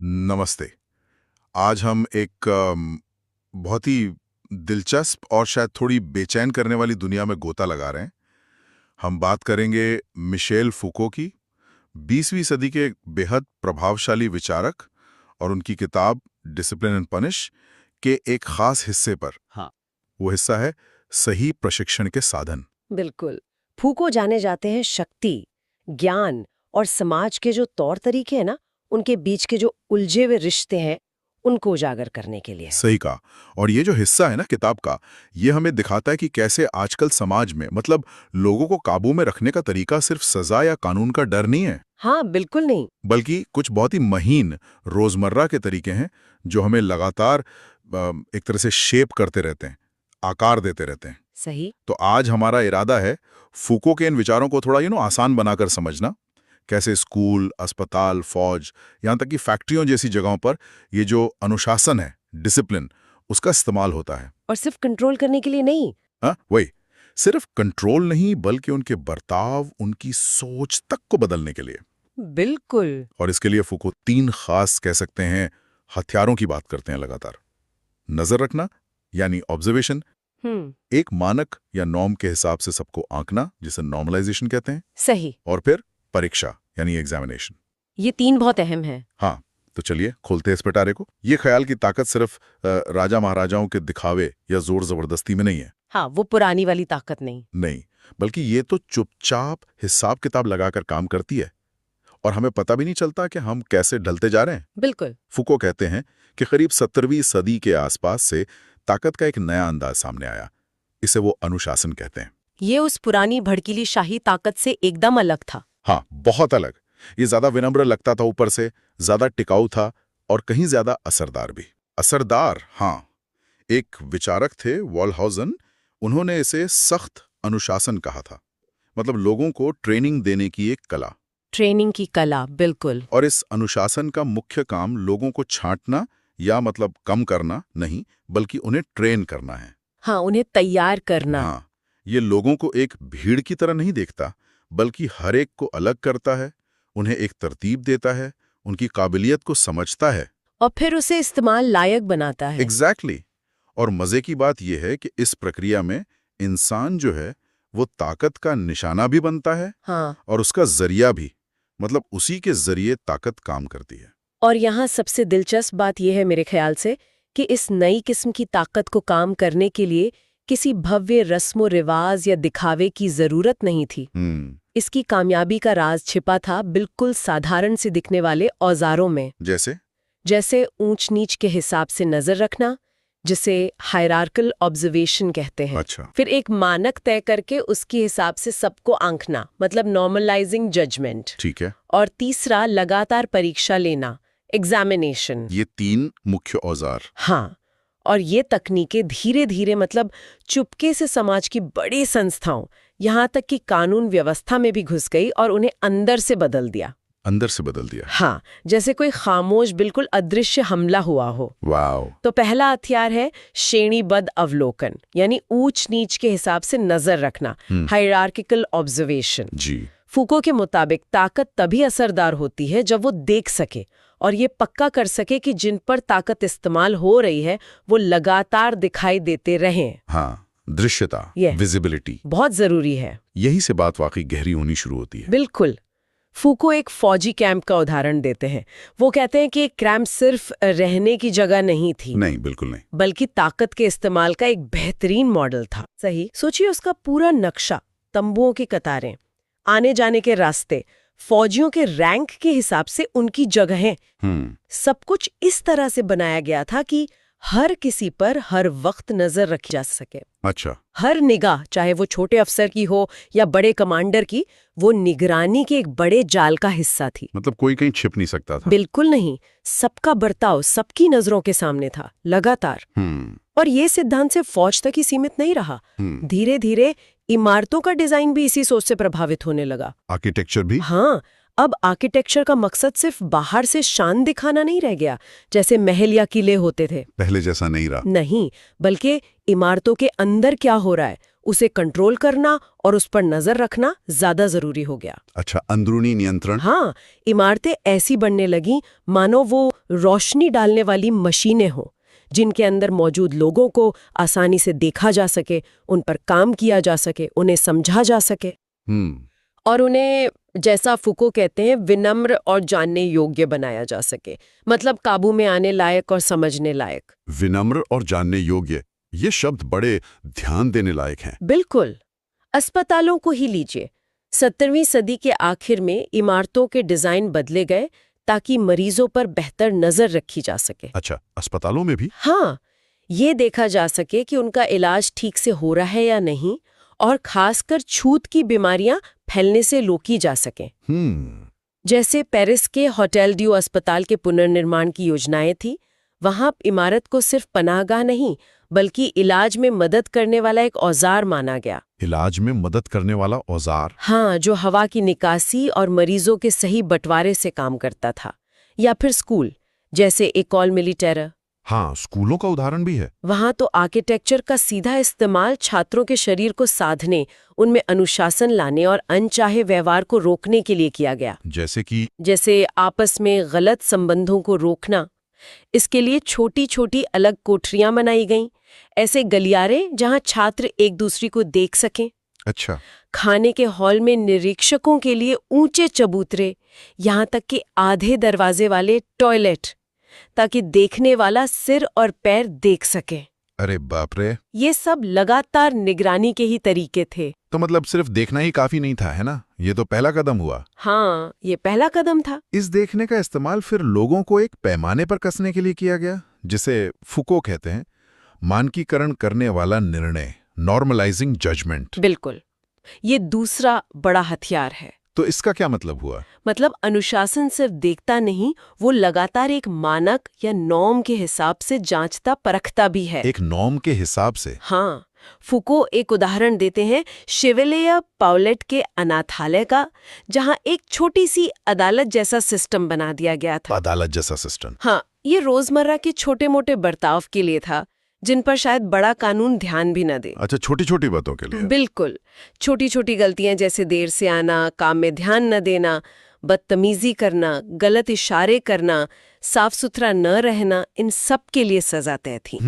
नमस्ते। आज हम एक बहुत ही दिलचस्प और शायद थोड़ी बेचैन करने वाली दुनिया में गोता लगा रहे हैं। हम बात करेंगे मिशेल फूको की, 20वीं सदी के बेहद प्रभावशाली विचारक और उनकी किताब डिसिप्लिन एंड पनिश के एक खास हिस्से पर। हाँ। वो हिस्सा है सही प्रशिक्षण के साधन। बिल्कुल। फूको जाने जाते हैं शक्ति, ज्ञान और समाज के जो तौर तरीके हैं ना, उनके बीच के जो उलझे हुए रिश्ते हैं, उनको उजागर करने के लिए। सही कहा। और ये जो हिस्सा है ना किताब का, ये हमें दिखाता है कि कैसे आजकल समाज में मतलब लोगों को काबू में रखने का तरीका सिर्फ सजा या कानून का डर नहीं है, हाँ, बिल्कुल नहीं। बल्कि कुछ बहुत ही महीन रोजमर्रा के तरीके हैं जो हमें लगातार एक तरह से शेप करते रहते हैं, आकार देते रहते हैं। सही। तो आज हमारा इरादा है फूको के इन विचारों को थोड़ा आसान बनाकर समझना। कैसे स्कूल, अस्पताल, फौज, यहाँ तक कि फैक्ट्रियों जैसी जगहों पर ये जो अनुशासन है, डिसिप्लिन, उसका इस्तेमाल होता है। और सिर्फ कंट्रोल करने के लिए नहीं। हाँ, वही, सिर्फ कंट्रोल नहीं बल्कि उनके बर्ताव, उनकी सोच तक को बदलने के लिए। बिल्कुल। और इसके लिए फूको 3 खास कह सकते हैं हथियारों की बात करते हैं लगातार। नजर रखना यानी ऑब्जर्वेशन, एक मानक या नॉर्म के हिसाब से सबको आंकना जिसे नॉर्मलाइजेशन कहते हैं, सही। और फिर परीक्षा यानी एग्जामिनेशन। ये 3 बहुत अहम है। हाँ, तो चलिए खोलते हैं इस पिटारे को। ये ख्याल की ताकत सिर्फ राजा महाराजाओं के दिखावे या जोर जबरदस्ती में नहीं है। हाँ, वो पुरानी वाली ताकत नहीं, बल्कि ये तो चुपचाप हिसाब किताब लगाकर काम करती है और हमें पता भी नहीं चलता कि हम कैसे ढलते जा रहे हैं। बिल्कुल। फूको कहते हैं कि करीब 17वीं सदी के आसपास से ताकत का एक नया अंदाज सामने आया। इसे वो अनुशासन कहते हैं। ये उस पुरानी भड़कीली शाही ताकत से एकदम अलग था। हाँ, बहुत अलग। ये ज्यादा विनम्र लगता था, ऊपर से ज्यादा टिकाऊ था और कहीं ज्यादा असरदार भी। असरदार, हाँ। एक विचारक थे वॉलहाउजन, उन्होंने इसे सख्त अनुशासन कहा था। मतलब लोगों को ट्रेनिंग देने की एक कला। ट्रेनिंग की कला, बिल्कुल। और इस अनुशासन का मुख्य काम लोगों को छांटना या मतलब कम करना नहीं, बल्कि उन्हें ट्रेन करना है। हाँ, उन्हें तैयार करना। हाँ, ये लोगों को एक भीड़ की तरह नहीं देखता, बल्कि हर एक को अलग करता है, उन्हें एक तरतीब देता है, उनकी काबिलियत को समझता है और फिर उसे इस्तेमाल लायक बनाता है। एग्जैक्टली। और मजे की बात यह है कि इस प्रक्रिया में इंसान जो है वो ताकत का निशाना भी बनता है। हाँ। और उसका जरिया भी, मतलब उसी के जरिए ताकत काम करती है। और यहाँ सबसे दिलचस्प बात यह है मेरे ख्याल से कि इस नई किस्म की ताकत को काम करने के लिए किसी भव्य रस्मो रिवाज या दिखावे की जरूरत नहीं थी। इसकी कामयाबी का राज छिपा था बिल्कुल साधारण से दिखने वाले औजारों में। जैसे ऊंच नीच के हिसाब से नजर रखना, जिसे हायरार्कल ऑब्जर्वेशन कहते हैं। अच्छा। फिर एक मानक तय करके उसके हिसाब से सबको आंकना, मतलब नॉर्मलाइजिंग जजमेंट। ठीक है। और तीसरा लगातार परीक्षा लेना, एग्जामिनेशन। ये 3 मुख्य औजार। हाँ, और ये तकनीकें धीरे धीरे मतलब चुपके से समाज की बड़ी संस्थाओं, यहाँ तक कि कानून व्यवस्था में भी घुस गई और उन्हें अंदर से बदल दिया। हाँ, जैसे कोई खामोश बिल्कुल अदृश्य हमला हुआ हो। वाओ। तो पहला हथियार है श्रेणीबद्ध अवलोकन, यानी ऊंच नीच के हिसाब से नजर रखना, हायरार्किकल ऑब्जर्वेशन। जी। फूको के मुताबिक ताकत तभी असरदार होती है जब वो देख सके और ये पक्का कर सके कि जिन पर ताकत इस्तेमाल हो रही है वो लगातार दिखाई देते रहें। हाँ, दृश्यता, विजिबिलिटी बहुत जरूरी है। यही से बात वाकई गहरी होनी शुरू होती है। बिल्कुल। फूको एक फौजी कैंप का उदाहरण देते हैं। वो कहते हैं कि एक कैंप सिर्फ रहने की जगह नहीं थी। नहीं, बिल्कुल नहीं। बल्कि ताकत के इस्तेमाल का एक बेहतरीन मॉडल था। सही सोचिए, उसका पूरा नक्शा, तंबुओं की कतारें, आने जाने के रास्ते, फौजियों के रैंक के हिसाब से उनकी जगहें, सब कुछ इस तरह से बनाया गया था कि हर किसी पर हर वक्त नजर रखी जा सके। अच्छा। हर निगाह, चाहे वो छोटे अफसर की हो या बड़े कमांडर की, वो निगरानी के एक बड़े जाल का हिस्सा थी। मतलब कोई कहीं छिप नहीं सकता था। बिल्कुल नहीं। सबका बर्ताव सबकी नजरों के सामने था, लगातार। और ये सिद्धांत सिर्फ फौज तक ही सीमित नहीं रहा। धीरे धीरे इमारतों का डिजाइन भी इसी सोच से प्रभावित होने लगा। आर्किटेक्चर भी। हाँ, अब आर्किटेक्चर का मकसद सिर्फ बाहर से शान दिखाना नहीं रह गया, जैसे महल या किले होते थे। पहले जैसा नहीं रहा। नहीं, बल्कि इमारतों के अंदर क्या हो रहा है उसे कंट्रोल करना और उस पर नजर रखना ज्यादा जरूरी हो गया। अच्छा, अंदरूनी नियंत्रण। हाँ, इमारतें ऐसी बनने लगीं मानो वो रोशनी डालने वाली मशीनें हों, जिनके अंदर मौजूद लोगों को आसानी से देखा जा सके, उन पर काम किया जा सके, उन्हें समझा जा सके और उन्हें, जैसा फुको कहते हैं, विनम्र और जानने योग्य बनाया जा सके, मतलब काबू में आने लायक और समझने लायक। विनम्र और जानने योग्य, ये शब्द बड़े ध्यान देने लायक हैं। बिल्कुल। अस्पतालों को ही लीजिए। 17वीं सदी के आखिर में इमारतों के डिजाइन बदले गए ताकि मरीजों पर बेहतर नजर रखी जा सके। अच्छा, अस्पतालों में भी? हाँ, ये देखा जा सके कि उनका इलाज ठीक से हो रहा है या नहीं, और खासकर छूत की बीमारियां फैलने से रोकी जा सकें। जैसे पेरिस के होटल ड्यू अस्पताल के पुनर्निर्माण की योजनाएं थी। वहां इमारत को सिर्फ पनाहगाह नहीं बल्कि इलाज में मदद करने वाला एक औजार माना गया। इलाज में मदद करने वाला औजार? हाँ, जो हवा की निकासी और मरीजों के सही बंटवारे से काम करता था। या फिर स्कूल, जैसे एकोल मिलिटेयर। हाँ, स्कूलों का उदाहरण भी है। वहां तो आर्किटेक्चर का सीधा इस्तेमाल छात्रों के शरीर को साधने, उनमें अनुशासन लाने और अनचाहे व्यवहार को रोकने के लिए किया गया। जैसे आपस में गलत संबंधों को रोकना। इसके लिए छोटी छोटी अलग कोठरियां बनाई गईं, ऐसे गलियारे जहां छात्र एक दूसरे को देख सकें। अच्छा। खाने के हॉल में निरीक्षकों के लिए ऊंचे चबूतरे, यहाँ तक कि आधे दरवाजे वाले टॉयलेट, ताकि देखने वाला सिर और पैर देख सके। अरे बाप रे! ये सब लगातार निगरानी के ही तरीके थे। तो मतलब सिर्फ देखना ही काफी नहीं था, है ना? ये तो पहला कदम हुआ। हाँ, ये पहला कदम था। इस देखने का इस्तेमाल फिर लोगों को एक पैमाने पर कसने के लिए किया गया, जिसे फुको कहते हैं, मानकीकरण करने वाला निर्णय, नॉर्मलाइजिंग जजमेंट। बिल्कुल, ये दूसरा बड़ा हथियार है। तो इसका क्या मतलब हुआ? मतलब अनुशासन सिर्फ देखता नहीं, वो लगातार एक मानक या नॉर्म के हिसाब से जांचता परखता भी है। एक नॉर्म के हिसाब से? हाँ, फुको एक उदाहरण देते हैं शिवेलिया पाउलेट के अनाथालय का, जहां एक छोटी सी अदालत जैसा सिस्टम बना दिया गया था। अदालत जैसा सिस्टम? हाँ, ये रोजमर्रा के छोटे मोटे बर्ताव के लिए था, जिन पर शायद बड़ा कानून ध्यान भी न दे। अच्छा, छोटी छोटी बातों के लिए? बिल्कुल, छोटी छोटी गलतियां जैसे देर से आना, काम में ध्यान न देना, बदतमीजी करना, गलत इशारे करना, साफ सुथरा न रहना, इन सब के लिए सजा तय थी।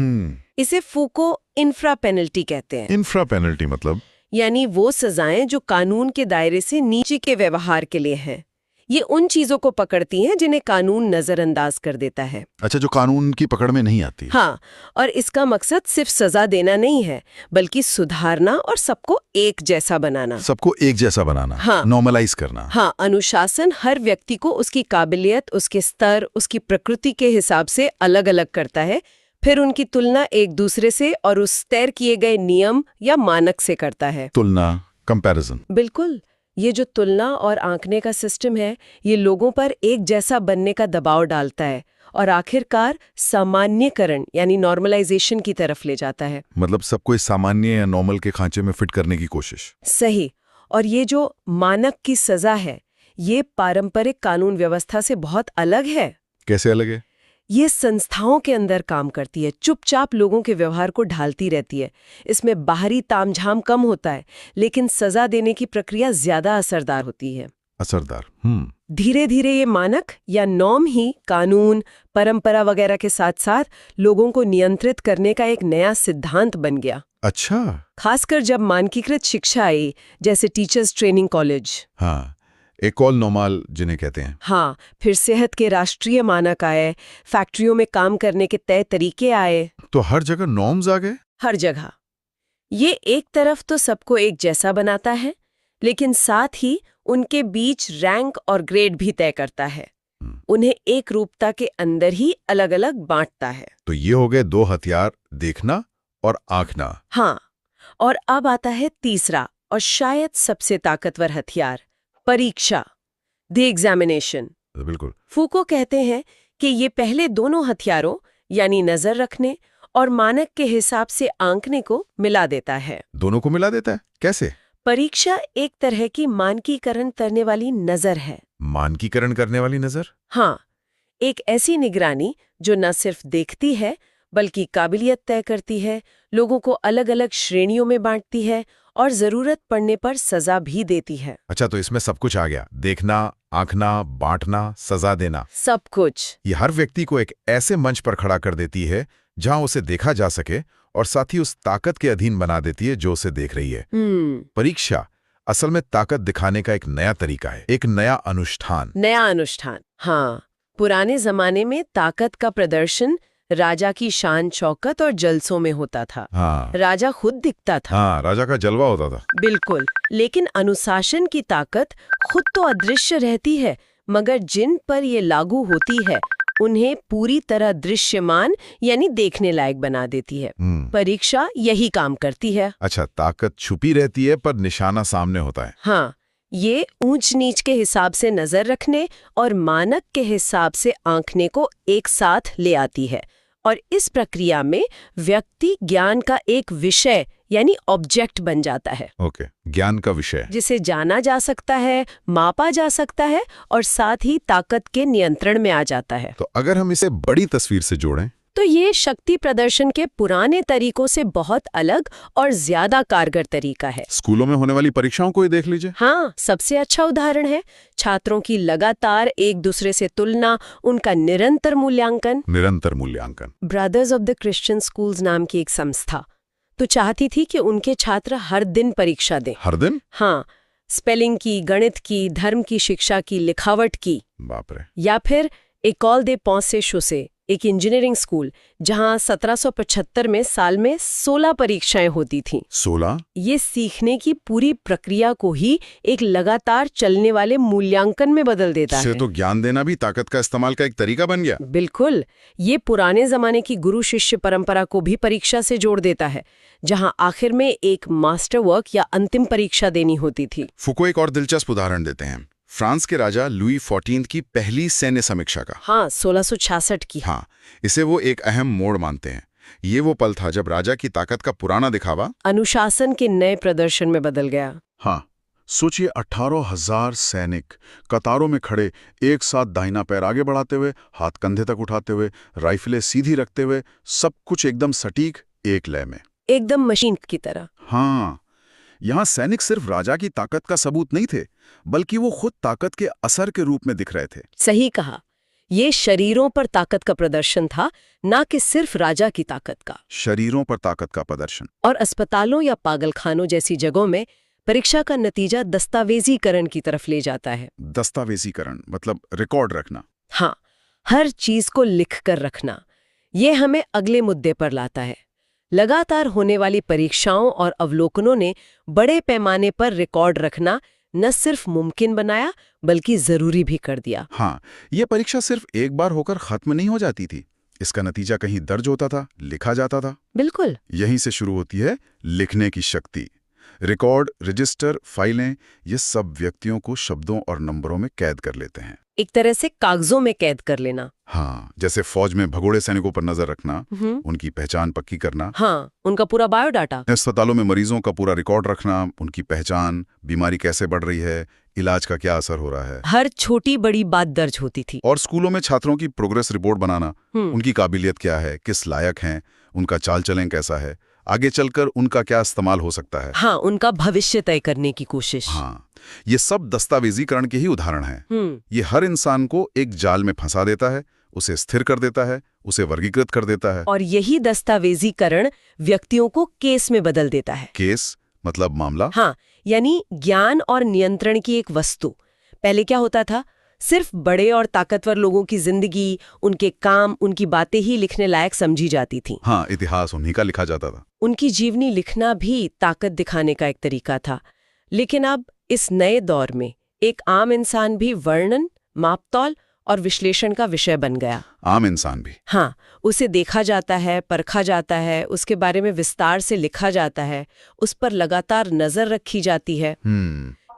इसे फुको इंफ्रा पेनल्टी कहते हैं। इंफ्रा पेनल्टी मतलब? यानी वो सजाएं जो कानून के दायरे से नीचे के व्यवहार के लिए हैं। ये उन चीजों को पकड़ती हैं जिन्हें कानून नजरअंदाज कर देता है। अच्छा, जो कानून की पकड़ में नहीं आती। हाँ, और इसका मकसद सिर्फ सजा देना नहीं है, बल्कि सुधारना और सबको एक जैसा बनाना। सबको एक जैसा बनाना। हाँ, नॉर्मलाइज करना। हाँ, अनुशासन हर व्यक्ति को उसकी काबिलियत, उसके स्तर, उसकी प्रकृति के हिसाब से अलग अलग करता है, फिर उनकी तुलना एक दूसरे से और उस तय किए गए नियम या मानक से करता है। तुलना, कंपैरिजन। बिल्कुल, ये जो तुलना और आंकने का सिस्टम है, ये लोगों पर एक जैसा बनने का दबाव डालता है और आखिरकार सामान्यकरण यानी नॉर्मलाइजेशन की तरफ ले जाता है। मतलब सबको इस सामान्य या नॉर्मल के खांचे में फिट करने की कोशिश। सही। और ये जो मानक की सजा है, ये पारंपरिक कानून व्यवस्था से बहुत अलग है। कैसे अलग है? ये संस्थाओं के अंदर काम करती है, चुपचाप लोगों के व्यवहार को ढालती रहती है। इसमें बाहरी तामझाम कम होता है, लेकिन सजा देने की प्रक्रिया ज्यादा असरदार होती है। असरदार। धीरे धीरे ये मानक या नॉर्म ही कानून, परंपरा वगैरह के साथ साथ लोगों को नियंत्रित करने का एक नया सिद्धांत बन गया। अच्छा। खासकर जब मानकीकृत शिक्षा आई, जैसे टीचर्स ट्रेनिंग कॉलेज। हाँ, एकोल नॉर्माल जिन्हें कहते हैं। हाँ, फिर सेहत के राष्ट्रीय मानक आए, फैक्ट्रियों में काम करने के तय तरीके आए। तो हर जगह नॉर्म्स आ गए? हर जगह। ये एक तरफ तो सबको एक जैसा बनाता है, लेकिन साथ ही उनके बीच रैंक और ग्रेड भी तय करता है। उन्हें एक रूपता के अंदर ही अलग अलग बांटता है। तो ये हो गए दो हथियार, देखना और आंकना। हाँ, और अब आता है तीसरा और शायद सबसे ताकतवर हथियार, परीक्षा, द एग्जामिनेशन। बिल्कुल। फुको कहते हैं कि ये पहले दोनों हथियारों यानी नजर रखने और मानक के हिसाब से आंकने को मिला देता है। दोनों को मिला देता है? कैसे? परीक्षा एक तरह की मानकीकरण करने वाली नजर है। मानकीकरण करने वाली नजर? हाँ, एक ऐसी निगरानी जो न सिर्फ देखती है बल्कि काबिलियत तय करती है, लोगों को अलग अलग श्रेणियों में बांटती है और जरूरत पड़ने पर सजा भी देती है। अच्छा, तो इसमें सब कुछ आ गया, देखना, आंकना, बांटना, सजा देना। सब कुछ। ये हर व्यक्ति को एक ऐसे मंच पर खड़ा कर देती है जहां उसे देखा जा सके और साथ ही उस ताकत के अधीन बना देती है जो उसे देख रही है। परीक्षा असल में ताकत दिखाने का एक नया तरीका है, एक नया अनुष्ठान। नया अनुष्ठान, हाँ। पुराने जमाने में ताकत का प्रदर्शन राजा की शान शौकत और जलसों में होता था। हाँ, राजा खुद दिखता था। हाँ, राजा का जलवा होता था। बिल्कुल। लेकिन अनुशासन की ताकत खुद तो अदृश्य रहती है, मगर जिन पर ये लागू होती है उन्हें पूरी तरह दृश्यमान यानी देखने लायक बना देती है। परीक्षा यही काम करती है। अच्छा, ताकत छुपी रहती है पर निशाना सामने होता है। हाँ, ये ऊंच नीच के हिसाब से नजर रखने और मानक के हिसाब से आंकने को एक साथ ले आती है, और इस प्रक्रिया में व्यक्ति ज्ञान का एक विषय यानी ऑब्जेक्ट बन जाता है। ओके, ज्ञान का विषय जिसे जाना जा सकता है, मापा जा सकता है और साथ ही ताकत के नियंत्रण में आ जाता है। तो अगर हम इसे बड़ी तस्वीर से जोड़ें तो ये शक्ति प्रदर्शन के पुराने तरीकों से बहुत अलग और ज्यादा कारगर तरीका है। स्कूलों में होने वाली परीक्षाओं को ही देख लीजिए। हाँ, सबसे अच्छा उदाहरण है। छात्रों की लगातार एक दूसरे से तुलना, उनका निरंतर मूल्यांकन। Brothers of the Christian schools नाम की एक संस्था तो चाहती थी कि उनके छात्र हर दिन परीक्षा दें। हर दिन? हाँ, स्पेलिंग की, गणित की, धर्म की शिक्षा की, लिखावट की। बाप रे। या फिर एकोल दे पोंसे शोसे, एक इंजीनियरिंग स्कूल जहां 1775 में साल में 16 परीक्षाएं होती थीं। 16? ये सीखने की पूरी प्रक्रिया को ही एक लगातार चलने वाले मूल्यांकन में बदल देता है। तो ज्ञान देना भी ताकत का इस्तेमाल का एक तरीका बन गया। बिल्कुल। ये पुराने जमाने की गुरु शिष्य परंपरा को भी परीक्षा से जोड़ देता है, जहां आखिर में एक मास्टर वर्क या अंतिम परीक्षा देनी होती थी। फुको एक और दिलचस्प उदाहरण देते हैं, फ्रांस के राजा लुई 14 की पहली सैन्य समीक्षा का। हाँ, 1666 की। हाँ, इसे वो एक अहम मोड़ मानते हैं। ये वो पल था जब राजा की ताकत का पुराना दिखावा अनुशासन के नए प्रदर्शन में बदल गया। हाँ, सोचिए 18,000 सैनिक कतारों में खड़े, एक साथ दाहिना पैर आगे बढ़ाते हुए, हाथ कंधे तक उठाते हुए, राइफलें सीधी रखते हुए, सब कुछ एकदम सटीक, एक लय में, एकदम मशीन की तरह। हाँ, यहाँ सैनिक सिर्फ राजा की ताकत का सबूत नहीं थे, बल्कि वो खुद ताकत के असर के रूप में दिख रहे थे। सही कहा। ये शरीरों पर ताकत का प्रदर्शन था, ना कि सिर्फ राजा की ताकत का। शरीरों पर ताकत का प्रदर्शन। और अस्पतालों या पागलखानों जैसी जगहों में परीक्षा का नतीजा दस्तावेजीकरण की तरफ ले जाता है। दस्तावेजीकरण मतलब रिकॉर्ड रखना। हाँ, हर चीज को लिख कर रखना। ये हमें अगले मुद्दे पर लाता है। लगातार होने वाली परीक्षाओं और अवलोकनों ने बड़े पैमाने पर रिकॉर्ड रखना न सिर्फ मुमकिन बनाया, बल्कि जरूरी भी कर दिया। हाँ, ये परीक्षा सिर्फ एक बार होकर खत्म नहीं हो जाती थी। इसका नतीजा कहीं दर्ज होता था, लिखा जाता था। बिल्कुल। यहीं से शुरू होती है लिखने की शक्ति। रिकॉर्ड, रजिस्टर, फाइलें, ये सब व्यक्तियों को शब्दों और नंबरों में कैद कर लेते हैं। एक तरह से कागजों में कैद कर लेना। हाँ, जैसे फौज में भगोड़े सैनिकों पर नजर रखना, उनकी पहचान पक्की करना। हाँ, उनका पूरा बायोडाटा। अस्पतालों में मरीजों का पूरा रिकॉर्ड रखना, उनकी पहचान, बीमारी कैसे बढ़ रही है, इलाज का क्या असर हो रहा है। हर छोटी बड़ी बात दर्ज होती थी। और स्कूलों में छात्रों की प्रोग्रेस रिपोर्ट बनाना, उनकी काबिलियत क्या है, किस लायक हैं, उनका चाल चलन कैसा है, आगे चलकर उनका क्या इस्तेमाल हो सकता है। हाँ, उनका भविष्य तय करने की कोशिश। हाँ, ये सब दस्तावेजीकरण के ही उदाहरण हैं। ये हर इंसान को एक जाल में फंसा देता है, उसे स्थिर कर देता है, उसे वर्गीकृत कर देता है। और यही दस्तावेजीकरण व्यक्तियों को केस में बदल देता है। केस मतलब मामला। हाँ, यानी ज्ञान और नियंत्रण की एक वस्तु। पहले क्या होता था, सिर्फ बड़े और ताकतवर लोगों की जिंदगी, उनके काम, उनकी बातें ही लिखने लायक समझी जाती थी। हाँ, इतिहास उन्हीं का लिखा जाता था। उनकी जीवनी लिखना भी ताकत दिखाने का एक तरीका था। लेकिन अब इस नए दौर में एक आम इंसान भी वर्णन, मापतौल और विश्लेषण का विषय बन गया। आम इंसान भी? हाँ, उसे देखा जाता है, परखा जाता है, उसके बारे में विस्तार से लिखा जाता है, उस पर लगातार नजर रखी जाती है।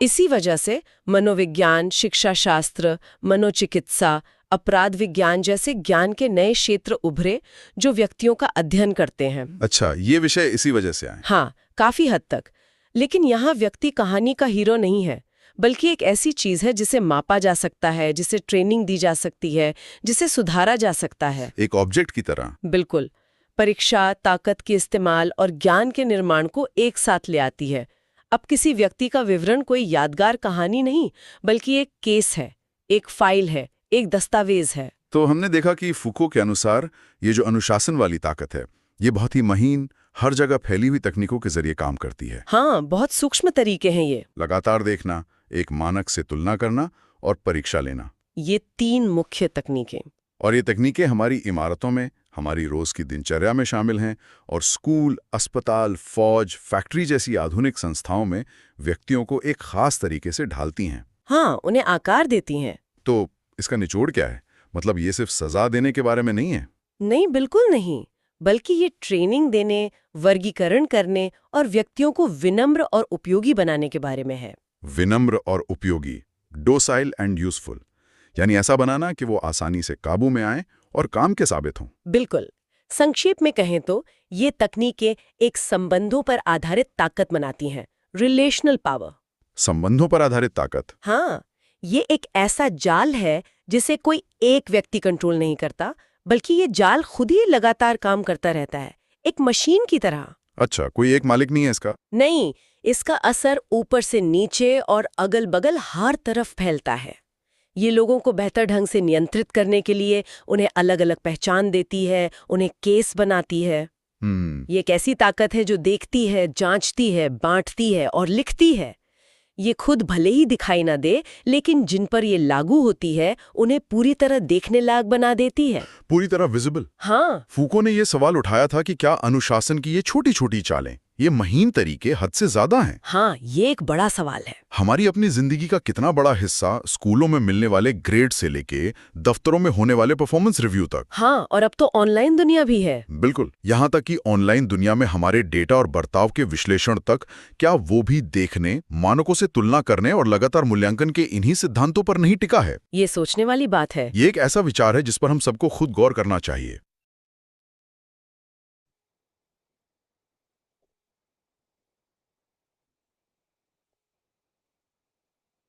इसी वजह से मनोविज्ञान, शिक्षा शास्त्र, मनोचिकित्सा, अपराध विज्ञान जैसे ज्ञान के नए क्षेत्र उभरे जो व्यक्तियों का अध्ययन करते हैं। अच्छा, ये विषय इसी वजह से आए? हाँ, काफी हद तक। लेकिन यहाँ व्यक्ति कहानी का हीरो नहीं है, बल्कि एक ऐसी चीज है जिसे मापा जा सकता है, जिसे ट्रेनिंग दी जा सकती है, जिसे सुधारा जा सकता है। एक ऑब्जेक्ट की तरह। बिल्कुल। परीक्षा, ताकत के इस्तेमाल और ज्ञान के निर्माण को एक साथ ले आती है। अब किसी व्यक्ति का विवरण कोई यादगार कहानी नहीं, बल्कि एक केस है, एक फाइल है, एक दस्तावेज है। तो हमने देखा कि फूको के अनुसार ये जो अनुशासन वाली ताकत है, ये बहुत ही महीन, हर जगह फैली हुई तकनीकों के जरिए काम करती है। हाँ, बहुत सूक्ष्म तरीके हैं ये। लगातार देखना, एक मानक से तुलना करना और परीक्षा लेना। ये 3 मुख्य तकनीकें। और ये तकनीकें हमारी इमारतों में, हमारी रोज की दिनचर्या में शामिल हैं और स्कूल, अस्पताल, फौज, फैक्ट्री जैसी आधुनिक संस्थाओं में व्यक्तियों को एक खास तरीके से ढालती हैं। हाँ, उन्हें आकार देती हैं। तो इसका निचोड़ क्या है? मतलब ये सिर्फ सजा देने के बारे में नहीं है। नहीं, बिल्कुल नहीं, बल्कि ये ट्रेनिंग देने, वर्गीकरण करने और व्यक्तियों को विनम्र और उपयोगी बनाने के बारे में है। विनम्र और उपयोगी, डोसाइल एंड यूजफुल, यानी ऐसा बनाना कि वो आसानी से काबू में आए और काम के साबित हों। बिल्कुल। संक्षेप में कहें तो ये तकनीकें एक संबंधों पर आधारित ताकत बनाती हैं, रिलेशनल पावर। संबंधों पर आधारित ताकत। हाँ, ये एक ऐसा जाल है जिसे कोई एक व्यक्ति कंट्रोल नहीं करता, बल्कि ये जाल खुद ही लगातार काम करता रहता है, एक मशीन की तरह। अच्छा, कोई एक मालिक नहीं है इसका? नहीं, इसका असर ऊपर से नीचे और अगल-बगल हर तरफ फैलता है। ये लोगों को बेहतर ढंग से नियंत्रित करने के लिए उन्हें अलग-अलग पहचान देती है, उन्हें केस बनाती है। ये एक ऐसी ताकत है जो देखती है, जांचती है, बांटती है और लिखती है। ये खुद भले ही दिखाई ना दे, लेकिन जिन पर ये लागू होती है उन्हें पूरी तरह देखने लायक बना देती है। पूरी तरह विजिबल। हाँ, फूको ने यह सवाल उठाया था कि क्या अनुशासन की ये छोटी-छोटी चालें, ये महीन तरीके हद से ज्यादा हैं? हाँ, ये एक बड़ा सवाल है। हमारी अपनी जिंदगी का कितना बड़ा हिस्सा स्कूलों में मिलने वाले ग्रेड से लेके दफ्तरों में होने वाले परफॉर्मेंस रिव्यू तक। हाँ, और अब तो ऑनलाइन दुनिया भी है। बिल्कुल, यहाँ तक कि ऑनलाइन दुनिया में हमारे डेटा और बर्ताव के विश्लेषण तक, क्या वो भी देखने, मानकों से तुलना करने और लगातार मूल्यांकन के इन्हीं सिद्धांतों पर नहीं टिका है? ये सोचने वाली बात है। ये एक ऐसा विचार है जिस पर हम सबको खुद गौर करना चाहिए।